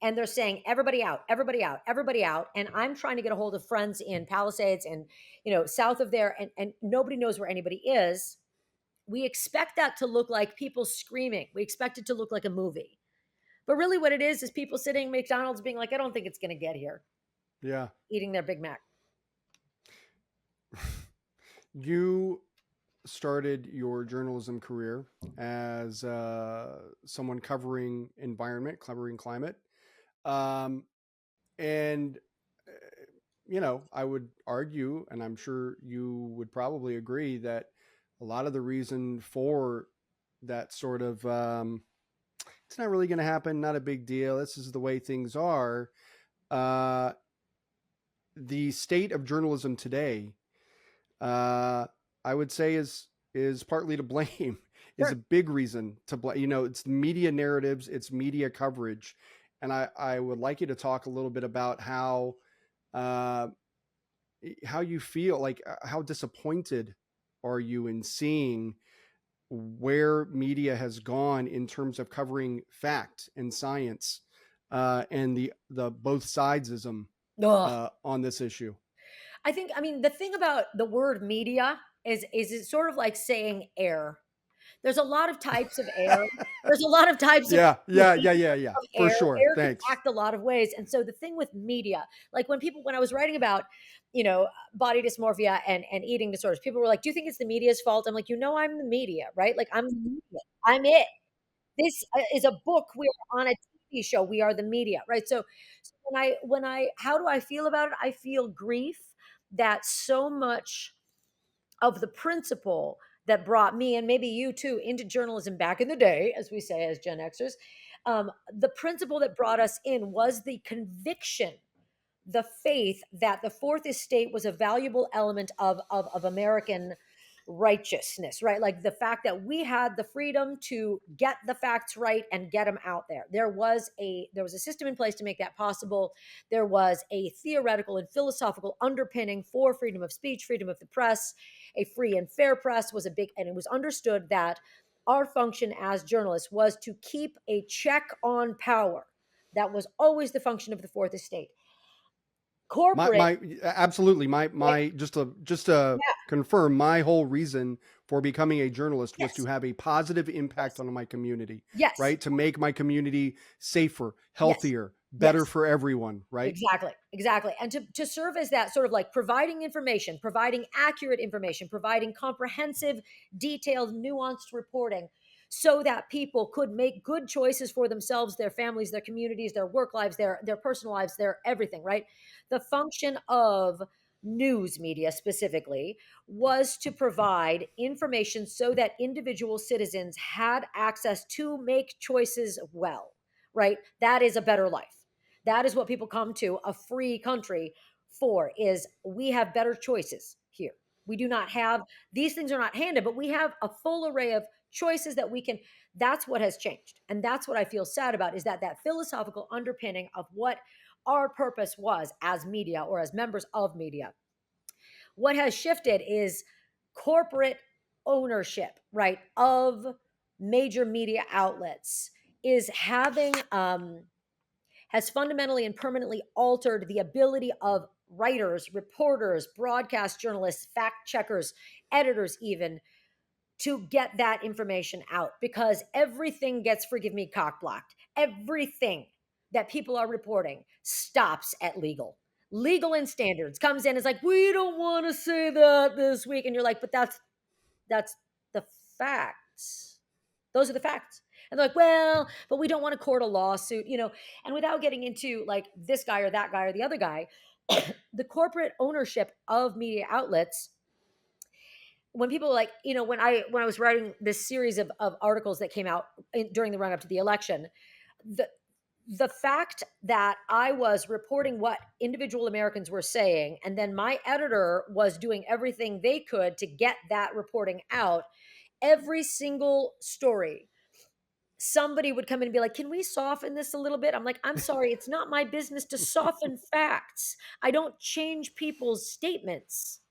and they're saying everybody out, everybody out, everybody out, and I'm trying to get a hold of friends in Palisades and south of there, and nobody knows where anybody is. We expect that to look like people screaming. We expect it to look like a movie. But really what it is people sitting at McDonald's being like, I don't think it's going to get here, Yeah. eating their Big Mac. You started your journalism career as someone covering environment, covering climate. Um, and, uh, I would argue, and I'm sure you would probably agree, that a lot of the reason for that sort of, it's not really going to happen, not a big deal, this is the way things are, uh, the state of journalism today, uh, I would say is partly to blame. Is a Sure. big reason to blame. It's media narratives, it's media coverage, and I would like you to talk a little bit about uh, how you feel, like how disappointed are you in seeing where media has gone in terms of covering fact and science, and the both sidesism Ugh. on this issue. I mean, the thing about the word media is it's sort of like saying air. There's a lot of types of air. There's a lot of types of Yeah, yeah, yeah, yeah, yeah, for air. sure. Air can Thanks. act a lot of ways. And so the thing with media, like when I was writing about, body dysmorphia and eating disorders, people were like, "Do you think it's the media's fault?" I'm like, I'm the media, right? Like, I'm the media. I'm it. This is a book. We're on a TV show. We are the media, right? So how do I feel about it? I feel grief that so much of the principle that brought me, and maybe you too, into journalism back in the day, as we say as Gen Xers, the principle that brought us in was the conviction, the faith that the fourth estate was a valuable element of American righteousness, right? Like the fact that we had the freedom to get the facts right and get them out there. There was a system in place to make that possible. There was a theoretical and philosophical underpinning for freedom of speech, freedom of the press. A free and fair press was a big, and it was understood that our function as journalists was to keep a check on power. That was always the function of the fourth estate. Corporate, My absolutely, right? my just to Yeah. confirm, my whole reason for becoming a journalist was to Yes. have a positive impact Yes. on my community, Yes. right? To make my community safer, Yes. healthier, better Yes. for everyone, right? Exactly. Exactly. And to serve as that sort of like providing information, providing accurate information, providing comprehensive, detailed, nuanced reporting so that people could make good choices for themselves, their families, their communities, their work lives, their personal lives, their everything, right? The function of news media specifically was to provide information so that individual citizens had access to make choices well, right? That is a better life. That is what people come to a free country for, is we have better choices here. We do not have, these things are not handed, but we have a full array of choices that we can, that's what has changed. And that's what I feel sad about, is that that philosophical underpinning of what our purpose was as media or as members of media. What has shifted is corporate ownership, right, of major media outlets is having has fundamentally and permanently altered the ability of writers, reporters, broadcast journalists, fact checkers, editors, even to get that information out, because everything gets, forgive me, cock blocked. Everything that people are reporting stops at legal. Legal and standards comes in, is like, we don't want to say that this week. And you're like, but that's the facts. Those are the facts. And they're like, well, but we don't want to court a lawsuit, and without getting into like this guy or that guy or the other guy, the corporate ownership of media outlets, when people are like, when I was writing this series of articles that came out during the run up to the election, the fact that I was reporting what individual Americans were saying, and then my editor was doing everything they could to get that reporting out, every single story, somebody would come in and be like, can we soften this a little bit? I'm like, I'm sorry, it's not my business to soften facts. I don't change people's statements.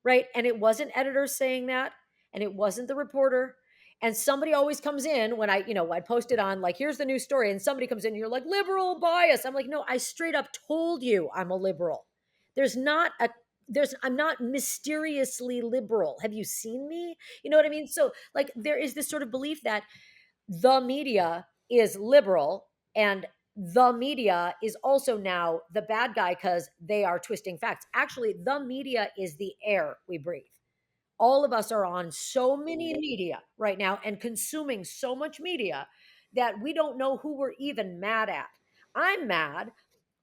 Right. And it wasn't editors saying that, and it wasn't the reporter. And somebody always comes in when I posted on like, here's the new story. And somebody comes in and you're like, liberal bias. I'm like, no, I straight up told you I'm a liberal. I'm not mysteriously liberal. Have you seen me? You know what I mean? So like, there is this sort of belief that the media is liberal, and the media is also now the bad guy because they are twisting facts. Actually, the media is the air we breathe. All of us are on so many media right now and consuming so much media that we don't know who we're even mad at. I'm mad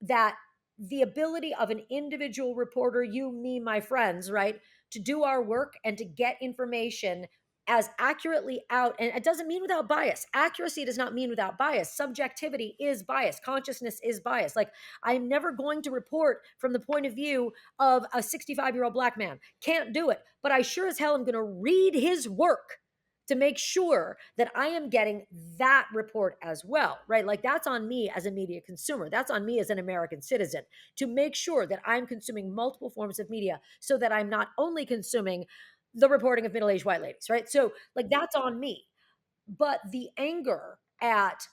that the ability of an individual reporter, you, me, my friends, right, to do our work and to get information as accurately out, and it doesn't mean without bias. Accuracy does not mean without bias. Subjectivity is bias. Consciousness is bias. Like, I'm never going to report from the point of view of a 65-year-old Black man. Can't do it. But I sure as hell am going to read his work to make sure that I am getting that report as well, right? Like, that's on me as a media consumer. That's on me as an American citizen to make sure that I'm consuming multiple forms of media so that I'm not only consuming the reporting of middle-aged white ladies, right? So like, that's on me. But the anger at,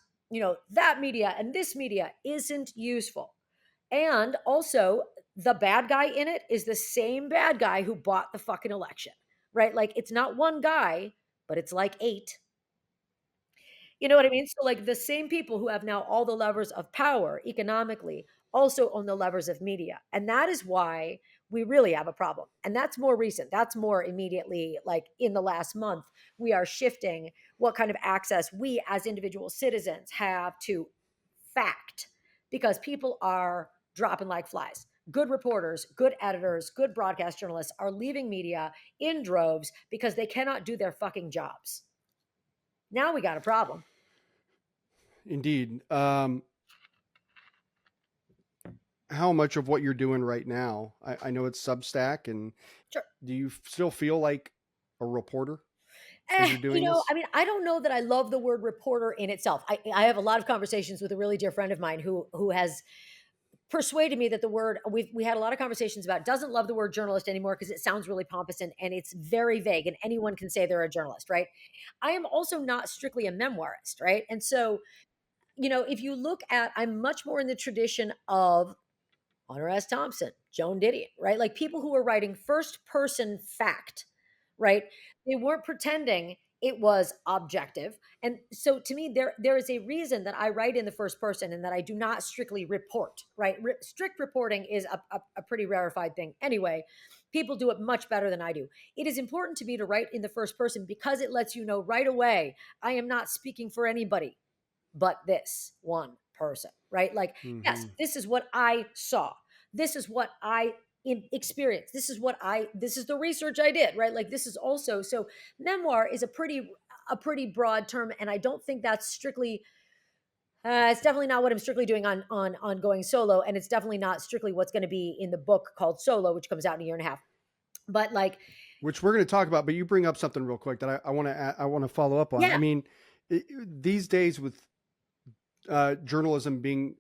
that media and this media isn't useful. And also, the bad guy in it is the same bad guy who bought the fucking election, right? Like, it's not one guy, but it's like 8. You know what I mean? So like, the same people who have now all the levers of power economically also own the levers of media. And that is why we really have a problem. And that's more recent. That's more immediately, like in the last month, we are shifting what kind of access we as individual citizens have to fact, because people are dropping like flies. Good reporters, good editors, good broadcast journalists are leaving media in droves because they cannot do their fucking jobs. Now we got a problem. Indeed. How much of what you're doing right now, I know it's Substack, and Sure. do you still feel like a reporter as you're doing this? I mean, I don't know that I love the word reporter in itself. I have a lot of conversations with a really dear friend of mine who has persuaded me that the word, we had a lot of conversations about, doesn't love the word journalist anymore because it sounds really pompous and it's very vague and anyone can say they're a journalist, right? I am also not strictly a memoirist, right? And so, if you look at, I'm much more in the tradition of Hunter S. Thompson, Joan Didion, right? Like, people who were writing first person fact, right? They weren't pretending it was objective. And so to me, there is a reason that I write in the first person and that I do not strictly report, right? Strict reporting is a pretty rarefied thing. Anyway, people do it much better than I do. It is important to me to write in the first person because it lets you know right away, I am not speaking for anybody but this one person, right? Like, yes, this is what I saw. This is what I experienced. This is the research I did, right? Like, this is also, so memoir is a pretty broad term. And I don't think that's strictly It's definitely not what I'm strictly doing on going solo, and it's definitely not strictly what's going to be in the book called Solo, which comes out in a year and a half. But like, which we're going to talk about. But you bring up something real quick that I want to follow up on. I yeah, mean, these days with journalism being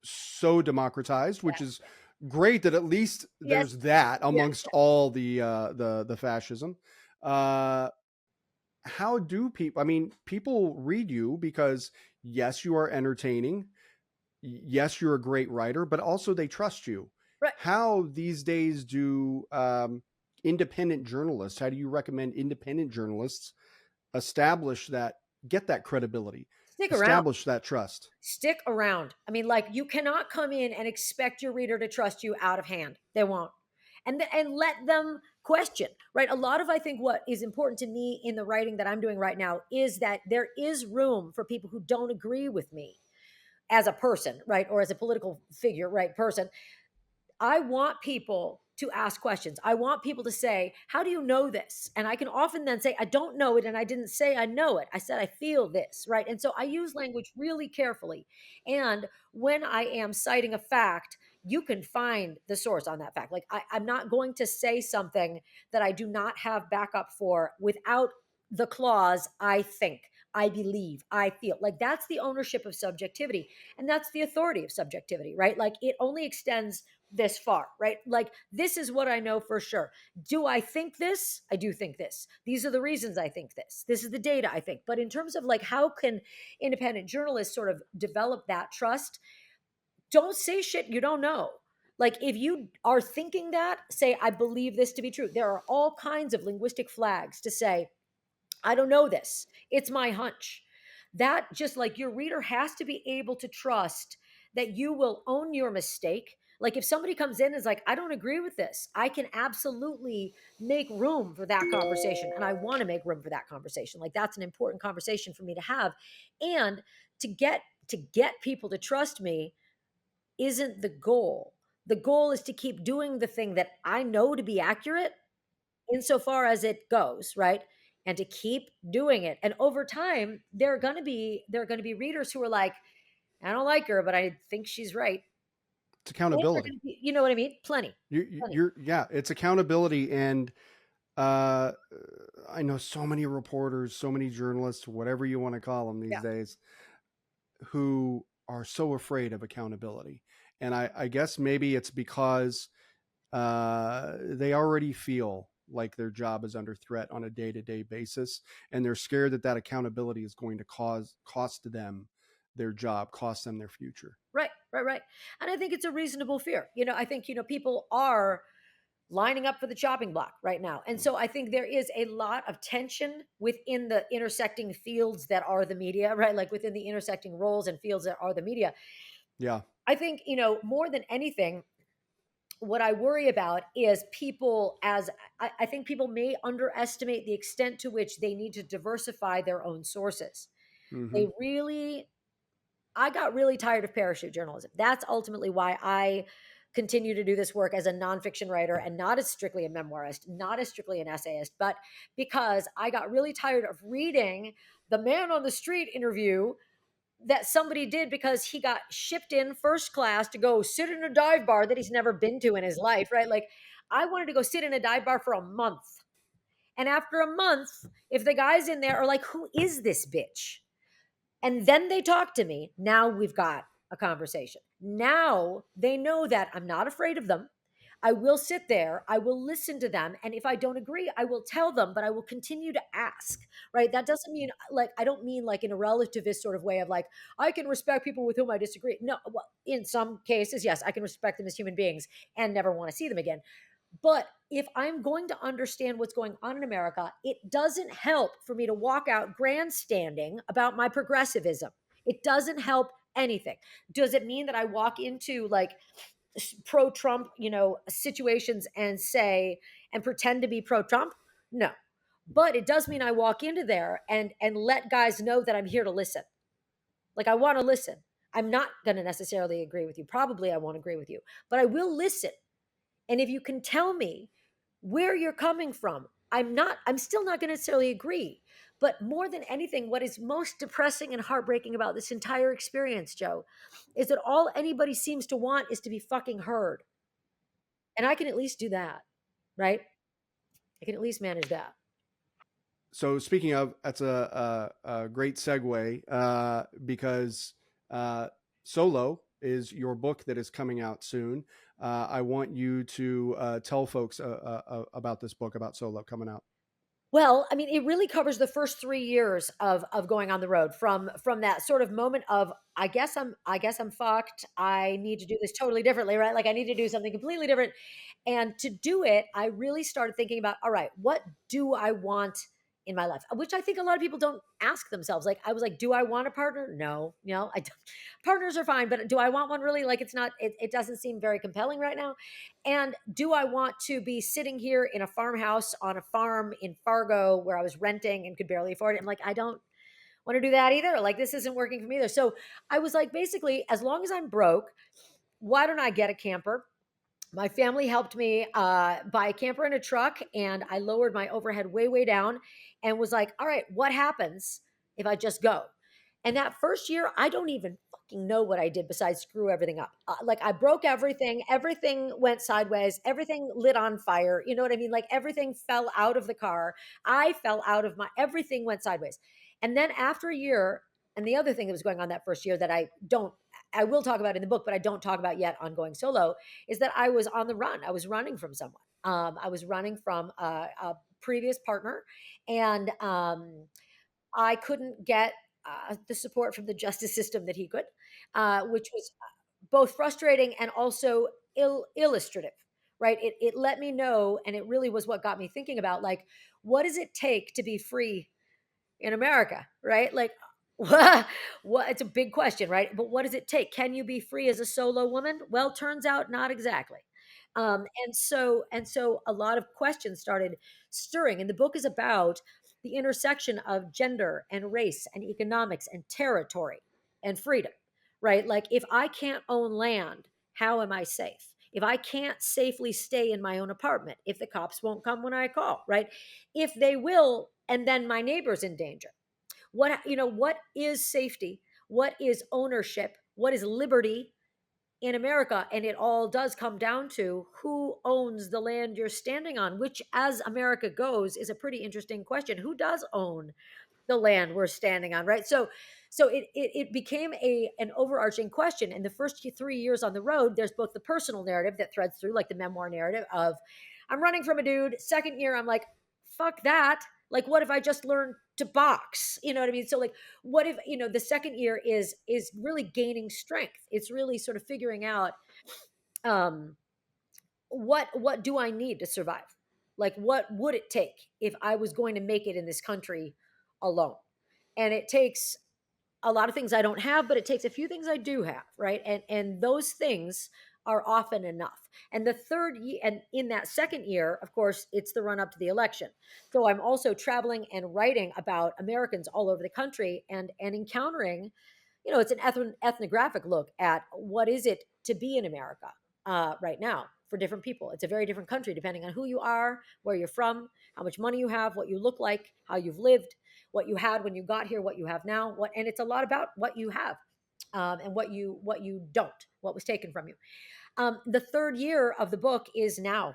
so democratized, which yeah, is great that at least yes, there's that yeah. amongst all the fascism. Uh, how do people? I mean, people read you because yes, you are entertaining. Yes, you're a great writer, but also they trust you. Right. How these days do independent journalists? How do you recommend independent journalists establish that, get that credibility, Stick around. establish that trust? Stick around. I mean, like, you cannot come in and expect your reader to trust you out of hand. They won't. And let them question, right? A lot of, I think, what is important to me in the writing that I'm doing right now is that there is room for people who don't agree with me as a person, right? Or as a political figure, right? Person. I want people to ask questions. I want people to say, how do you know this? And I can often then say, I don't know it. And I didn't say I know it. I said, I feel this, right? And so I use language really carefully. And when I am citing a fact, you can find the source on that fact. Like, I'm not going to say something that I do not have backup for without the clause, I think, I believe, I feel. Like, that's the ownership of subjectivity. And that's the authority of subjectivity, right? Like, it only extends this far, right? Like, this is what I know for sure. Do I think this? I do think this. These are the reasons I think this. This is the data I think. But in terms of like, how can independent journalists sort of develop that trust? Don't say shit you don't know. Like, if you are thinking that, say, I believe this to be true. There are all kinds of linguistic flags to say, I don't know this. It's my hunch. That, just like, your reader has to be able to trust that you will own your mistake. Like, if somebody comes in and is like, I don't agree with this, I can absolutely make room for that conversation. And I want to make room for that conversation. Like, that's an important conversation for me to have. And to get people to trust me isn't the goal. The goal is to keep doing the thing that I know to be accurate insofar as it goes, right? And to keep doing it. And over time, there are going to be readers who are like, I don't like her, but I think she's right. It's And there are accountability. gonna be, you know what I mean? Plenty. Plenty. You're yeah, it's accountability. And uh, I know so many reporters, so many journalists, whatever you want to call them these Yeah. days, who are so afraid of accountability. And I guess maybe it's because they already feel like their job is under threat on a day-to-day basis, and they're scared that that accountability is going to cost them their job, cost them their future. Right, right, right. And I think it's a reasonable fear. I think, people are lining up for the chopping block right now. And so I think there is a lot of tension within the intersecting fields that are the media, right? Like, within the intersecting roles and fields that are the media. Yeah. I think, more than anything, what I worry about is people, as I think people may underestimate the extent to which they need to diversify their own sources. Hmm. They really, I got really tired of parachute journalism. That's ultimately why I continue to do this work as a nonfiction writer, and not as strictly a memoirist, not as strictly an essayist, but because I got really tired of reading the man on the street interview that somebody did because he got shipped in first class to go sit in a dive bar that he's never been to in his life, right? Like, I wanted to go sit in a dive bar for a month. And after a month, if the guys in there are like, who is this bitch? And then they talk to me, now we've got a conversation. Now they know that I'm not afraid of them. I will sit there, I will listen to them. And if I don't agree, I will tell them, but I will continue to ask, right? That doesn't mean, like, I don't mean like in a relativist sort of way of like, I can respect people with whom I disagree. No, well, in some cases, yes, I can respect them as human beings and never want to see them again. But if I'm going to understand what's going on in America, it doesn't help for me to walk out grandstanding about my progressivism. It doesn't help anything. Does it mean that I walk into like pro Trump, situations and say and pretend to be pro Trump? No. But it does mean I walk into there and let guys know that I'm here to listen. Like, I want to listen. I'm not going to necessarily agree with you. Probably I won't agree with you, but I will listen. And if you can tell me where you're coming from, I'm still not going to necessarily agree, But more than anything, what is most depressing and heartbreaking about this entire experience, Joe, is that all anybody seems to want is to be fucking heard. And I can at least do that, right? I can at least manage that. So speaking of, that's a great segue because Solo is your book that is coming out soon. I want you to tell folks about this book, about Solo coming out. Well, I mean, it really covers the first 3 years of going on the road, from that sort of moment of I guess I'm fucked. I need to do this totally differently, right? Like I need to do something completely different. And to do it, I really started thinking about, all right, what do I want in my life? Which I think a lot of people don't ask themselves. Like I was like, do I want a partner? No, I don't. Partners are fine, but do I want one really? Like it's not, it doesn't seem very compelling right now. And do I want to be sitting here in a farmhouse on a farm in Fargo where I was renting and could barely afford it? I'm like, I don't want to do that either. Like, this isn't working for me either. So I was like, basically, as long as I'm broke, why don't I get a camper? My family helped me buy a camper and a truck, and I lowered my overhead way, way down and was like, all right, what happens if I just go? And that first year, I don't even fucking know what I did besides screw everything up. Like I broke everything, everything went sideways, everything lit on fire. You know what I mean? Like everything fell out of the car. I fell out of everything went sideways. And then after a year, and the other thing that was going on that first year that I will talk about in the book, but I don't talk about yet on going solo, is that I was on the run. I was running from someone. I was running from a previous partner, and I couldn't get the support from the justice system that he could, which was both frustrating and also illustrative. Right? It let me know, and it really was what got me thinking about, like, what does it take to be free in America, right? Like, what it's a big question, right? But what does it take? Can you be free as a solo woman? Well, turns out not exactly. And so a lot of questions started stirring. And the book is about the intersection of gender and race and economics and territory and freedom, right? Like if I can't own land, how am I safe? If I can't safely stay in my own apartment, if the cops won't come when I call, right? If they will, and then my neighbor's in danger. What is safety? What is ownership? What is liberty in America? And it all does come down to who owns the land you're standing on, which, as America goes, is a pretty interesting question. Who does own the land we're standing on, right? So it became an overarching question. And the first 3 years on the road, there's both the personal narrative that threads through, like the memoir narrative of I'm running from a dude. Second year, I'm like, fuck that. Like, what if I just learned to box? You know what I mean? So like, what if, the second year is really gaining strength. It's really sort of figuring out um what do I need to survive? Like, what would it take if I was going to make it in this country alone? And it takes a lot of things I don't have, but it takes a few things I do have, right? And those things are often enough. And the third year, and in that second year, of course, it's the run up to the election. So I'm also traveling and writing about Americans all over the country and encountering, it's an ethnographic look at what is it to be in America right now for different people. It's a very different country depending on who you are, where you're from, how much money you have, what you look like, how you've lived, what you had when you got here, what you have now, and it's a lot about what you have, and what you don't, what was taken from you. The third year of the book is now,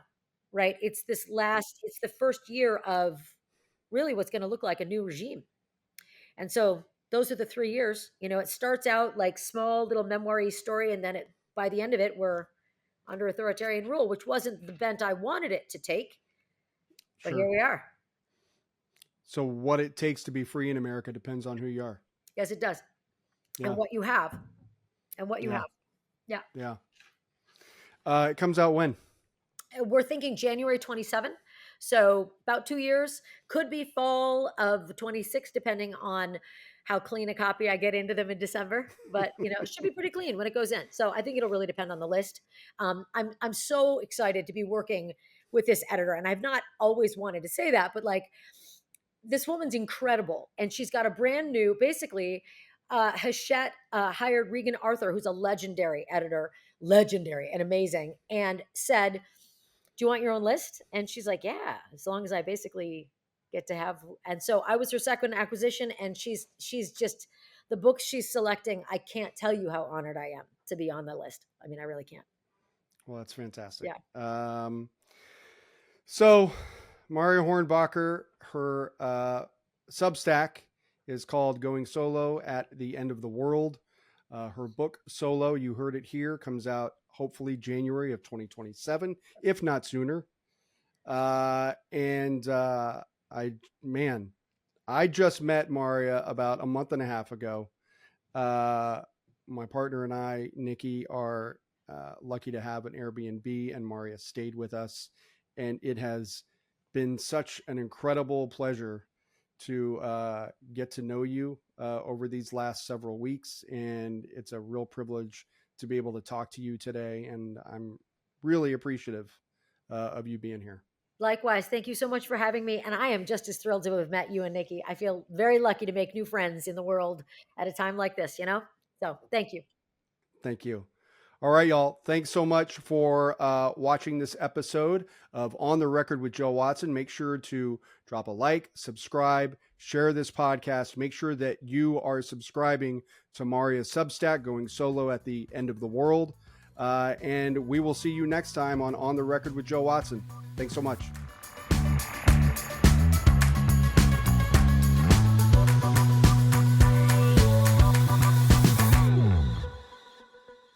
right? It's the first year of really what's going to look like a new regime. And so those are the 3 years. It starts out like small little memoir story, and then by the end of it, we're under authoritarian rule, which wasn't the bent I wanted it to take, but Sure. here we are. So what it takes to be free in America depends on who you are. Yes, it does. Yeah. And what you have, Yeah. Yeah. Yeah. It comes out when? We're thinking January 27. So about 2 years, could be fall of 26, depending on how clean a copy I get into them in December. But it should be pretty clean when it goes in. So I think it'll really depend on the list. I'm so excited to be working with this editor, and I've not always wanted to say that, but like this woman's incredible, and she's got a brand new, basically. Hachette hired Regan Arthur, who's a legendary editor, legendary and amazing, and said, do you want your own list? And she's like, yeah, as long as I basically get to have. And so I was her second acquisition, and she's just, the books she's selecting, I can't tell you how honored I am to be on the list. I mean, I really can't. Well, that's fantastic. Yeah. So Marya Hornbacher, her Substack is called Going Solo at the End of the World. Her book Solo, you heard it here, comes out hopefully January of 2027, if not sooner. I just met Marya about a month and a half ago. My partner and I, Nikki, are lucky to have an Airbnb, and Marya stayed with us. And it has been such an incredible pleasure to get to know you over these last several weeks. And it's a real privilege to be able to talk to you today. And I'm really appreciative of you being here. Likewise, thank you so much for having me. And I am just as thrilled to have met you and Nikki. I feel very lucky to make new friends in the world at a time like this, So thank you. Thank you. All right, y'all. Thanks so much for watching this episode of On the Record with Joe Watson. Make sure to drop a like, subscribe, share this podcast. Make sure that you are subscribing to Marya's Substack, Going Solo at the End of the World. And we will see you next time on the Record with Joe Watson. Thanks so much.